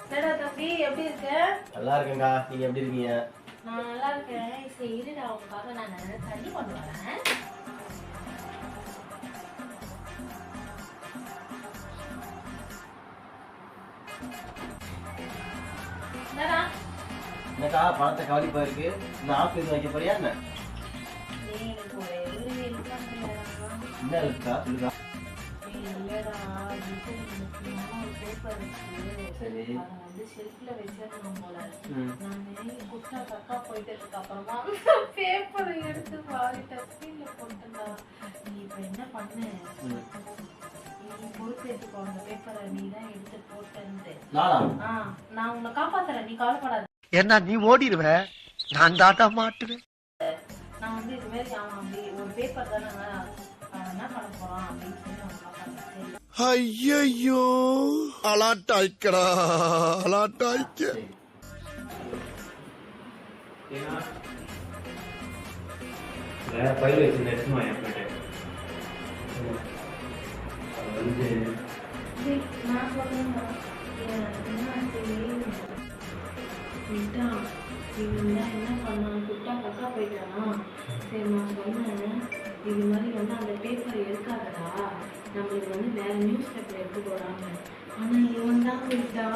என்னடா தம்பி எப்படி இருக்க? நல்லா இருக்கேன்க்கா. நீங்க எப்படி இருக்கீங்க? நான் நல்லா இருக்கேன். சரி இருடா, உனக்காக நான் தண்ணி கொண்டு வரேன். என்னடா? என்னக்கா பணத்தை கவலி போயிருக்கு. இந்த ஆஃபீஸ் வைக்க போறியா என்ன? எனக்கு ஒரே ஒரு என்ன இருக்குக்கா சொல்லுக்கா. இல்லடா, முக்கியமான ஒரு பேப்பர் இருக்கு. சரி. அதை ஷெல்ஃப்ல வச்சிடணும் போல. நான் குட்டா கக்கா போயிட்டதுக்கு அப்புறமா பேப்பரை எடுத்து வாரி டஸ்ட்பின்ல போட்டா. நீ இப்ப என்ன பண்ணு, நீ பொறுப்பேற்றுக்கோ. அந்த பேப்பரை நீ தான் எடுத்து போட்டேன்ட்டு. நான் உன்னை காப்பாத்துறேன், நீ கவலைப்படாத. என்ன நீ ஓடிடுவ, நான் தாட்டா மாட்டுவேன். நான் இது மாதிரி அவன் அப்படி ஒரு பேப்பர் தானே என்ன பண்ண போறான் அப்படின்னு சொல்லி அவன் காப்பாத்துறேன். ஐயோ அலாட்டாய்க்கடா அலாட்டாய்க்க. பயிர் வச்சு எடுத்துமா என் போயிட்டு நான் சொல்றேன் என்ன பண்ணான், குட்டா கக்கா போயிட்டானா. சரி நான் சொன்னேன், இது மாதிரி அந்த பேப்பரை எடுக்காதடா, நம்மளுக்கு வேற நியூஸ் பேப்பர் எடுத்து போறாங்க. ஆனா இவன் தான் போயிட்டா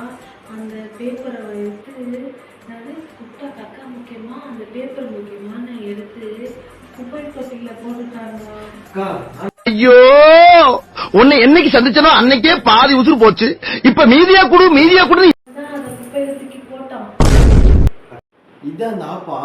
அந்த பேப்பரை எடுத்து, அதாவது குட்டா கக்கா முக்கியமா அந்த பேப்பர் முக்கியமான எடுத்து குப்பை தொட்டியில போட்டுட்டாங்க. ஐயோ உன்னை என்னைக்கு சந்திச்சனோ அன்னைக்கே பாதி உசுறு போச்சு. இப்ப மீதியா குடு அதை குப்பையில தூக்கி போட்டான். இதான் அந்த ஆப்பா.